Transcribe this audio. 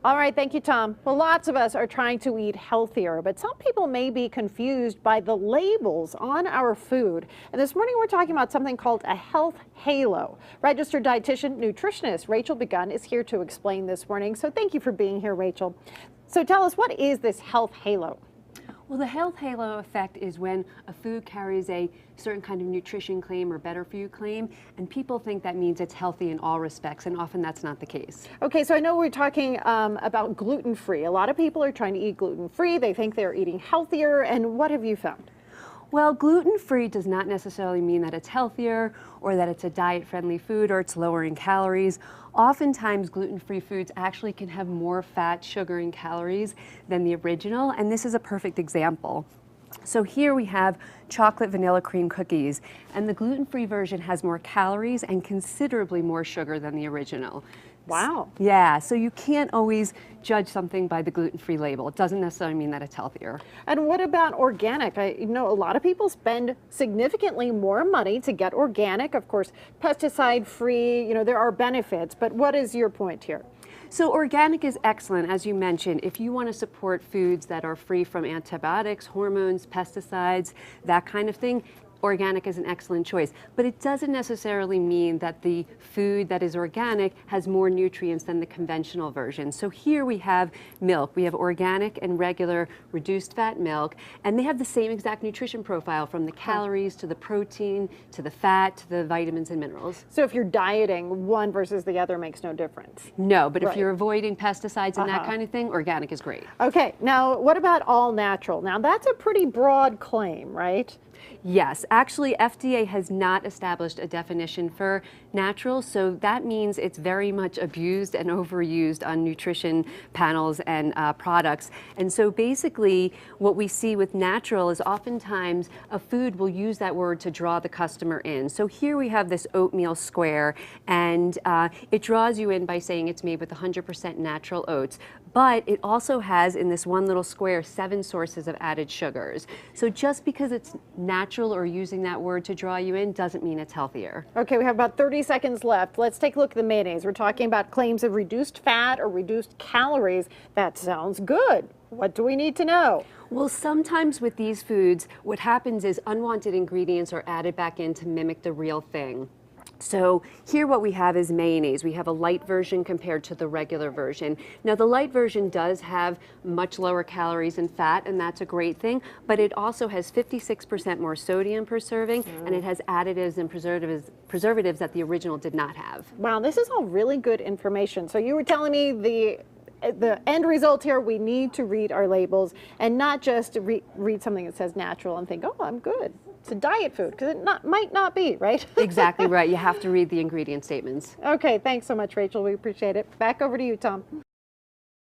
All right, thank you, Tom. Well, lots of us are trying to eat healthier, but some people may be confused by the labels on our food. And this morning we're talking about something called a health halo. Registered Dietitian Nutritionist Rachel Begun is here to explain this morning. So thank you for being here, Rachel. So tell us, what is this health halo? Well, the health halo effect is when a food carries a certain kind of nutrition claim or better for you claim, and people think that means it's healthy in all respects, and often that's not the case. Okay, so I know we're talking about gluten-free. A lot of people are trying to eat gluten-free. They think they're eating healthier, and what have you found? Well, gluten-free does not necessarily mean that it's healthier or that it's a diet-friendly food or it's lower in calories. Oftentimes, gluten-free foods actually can have more fat, sugar, and calories than the original, and this is a perfect example. So here we have chocolate vanilla cream cookies, and the gluten-free version has more calories and considerably more sugar than the original. Wow. Yeah, so you can't always judge something by the gluten-free label. It doesn't necessarily mean that it's healthier. And what about organic? I know a lot of people spend significantly more money to get organic. Of course, pesticide-free, there are benefits, but what is your point here? So organic is excellent, as you mentioned, if you want to support foods that are free from antibiotics, hormones, pesticides, that kind of thing. Organic is an excellent choice, but it doesn't necessarily mean that the food that is organic has more nutrients than the conventional version. So here we have milk. We have organic and regular reduced fat milk, and they have the same exact nutrition profile, from the calories to the protein to the fat to the vitamins and minerals. So if you're dieting, one versus the other makes no difference? No, but Right. if you're avoiding pesticides and that kind of thing, organic is great. Okay, now what about all natural? Now that's a pretty broad claim, right? Yes, actually FDA has not established a definition for natural, so that means it's very much abused and overused on nutrition panels and products. And so basically what we see with natural is oftentimes a food will use that word to draw the customer in. So here we have this oatmeal square, and it draws you in by saying it's made with 100% natural oats. But it also has, in this one little square, 7 sources of added sugars. So just because it's natural or using that word to draw you in doesn't mean it's healthier. Okay, we have about 30 seconds left. Let's take a look at the mayonnaise. We're talking about claims of reduced fat or reduced calories. That sounds good. What do we need to know? Well, sometimes with these foods, what happens is unwanted ingredients are added back in to mimic the real thing. So here what we have is mayonnaise. We have a light version compared to the regular version. Now the light version does have much lower calories and fat, and that's a great thing, but it also has 56% more sodium per serving, and it has additives and preservatives that the original did not have. Wow, this is all really good information. So you were telling me the end result here, we need to read our labels and not just read something that says natural and think, oh, I'm good. It's a diet food, because it might not be, right? Exactly right. You have to read the ingredient statements. Okay, thanks so much, Rachel. We appreciate it. Back over to you, Tom.